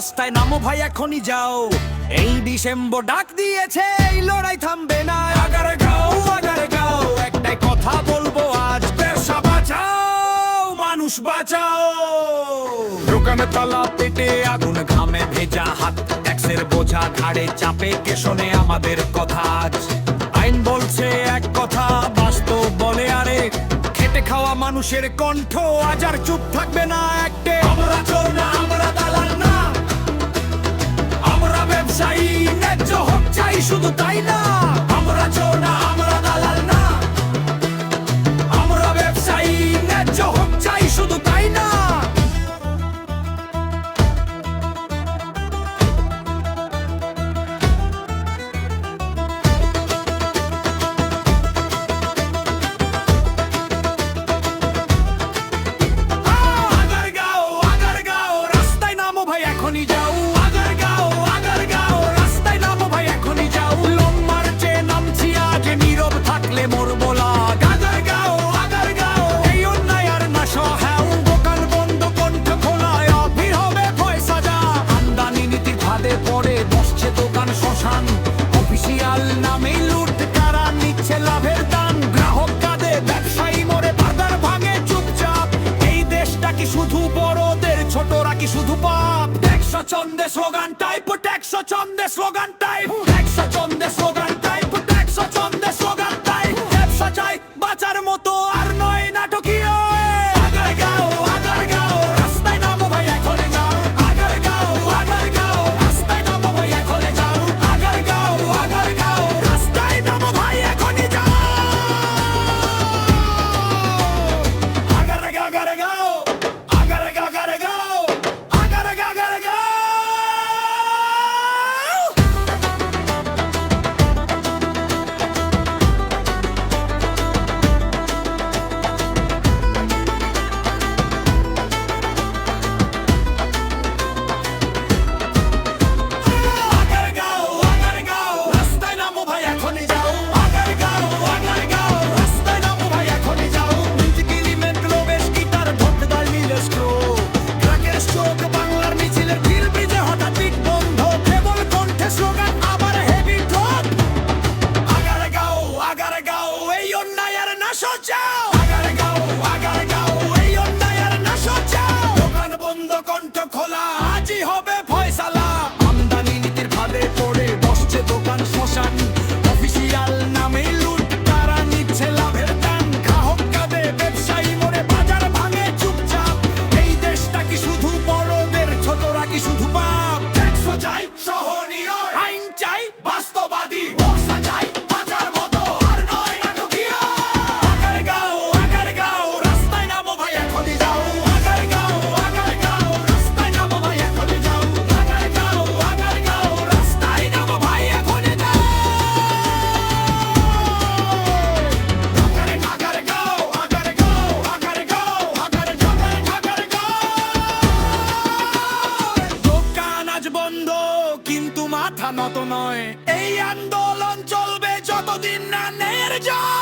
রাস্তায় নামো ভাই এখনই যাও, এই ডিসেম্বর ডাক দিয়েছে, এই লড়াই থামবে না। আগারে গাও, একটাই কথা বলবো আজ, ব্যবসা বাঁচাও, মানুষ বাঁচাও। দোকানে তালা, পেটে আগুন, ঘামে ভেজা হাত, ট্যাক্সের বোঝা ঘাড়ে চাপে, কে শোনে আমাদের কথা আজ? আইন বলছে এক কথা, বাস্তব বলে আরেক, খেটে খাওয়া মানুষের কণ্ঠ আজ আর চুপ থাকবে না একটে। আমরা চোর না, আমরা দালাল না, আমরা ব্যবসায়ী, ন্যায্য হক চাই শুধু তাই না। আমরা চোর না, আমরা দালাল না, আমরা ব্যবসায়ী, ন্যায্য হক চাই শুধু তাই না। এখনই যাও, আগারগাঁও, রাস্তায় নামো ভাই এখনই যাও। লং মার্চে নামছি আজ, নীরব থাকলে মরবো লাগ। আগারগাঁও, এই অন্যায় আর না সহাও, দোকান বন্ধ, কণ্ঠ খোলায়, ভিড় হবে ভয় সাজা। আমদানি নীতির ফাঁদে পড়ে বসছে দোকান শ্মশান, অফিসিয়াল নামেই লুট, কারা নিচ্ছে লাভের দান। গ্রাহক কাঁদে, ব্যবসায়ী মরে, বাজার ভাঙে চুপচাপ। এই দেশটা কি শুধু বড়দের, ছোটরা কি শুধু পাপ? চন্দে slogan type, tax চন্দে slogan type, tax চন্দে slogan type, tax চন্দে slogan type. ব্যবসা চাই বাঁচার মতো, আর নয় নাটকীয়। আগারগাঁও, রাস্তায় নামো ভাই এখনই যাও। আগারগাঁও, রাস্তায় নামো ভাই এখনই যাও। আগারগাঁও, রাস্তায় নামো ভাই এখনই যাও। আগারগাঁও, দোকান বন্ধ, কণ্ঠ খোলা, আজই হবে ফয়সালা। আমদানি নীতির ফাঁদে পড়ে বসছে দোকান শ্মশান, অফিসিয়াল নামেই লুট, কারা নিচ্ছে লাভের দান। গ্রাহক কাঁদে, ব্যবসায়ী মরে, বাজার ভাঙে চুপচাপ। এই দেশটা কি শুধু বড়দের, ছোটরা কি শুধু পাপ? ট্যাক্স চাই সহনীয়, আইন চাই বাস্তববাদী, ব্যবসা চাই বাঁচার মতো, আর নয় নাটকীয়। আগারগাঁও, রাস্তায় নামো ভাই এখনই যাও। আগারগাঁও, রাস্তায় নামো ভাই এখনই যাও। আগারগাঁও, রাস্তায় নামো ভাই এখনই যাও। দোকান আজ বন্ধ, কিন্তু মাথা নত নয়। এই আন্দোলন চলবে যতদিন না ন্যায়ের জয়।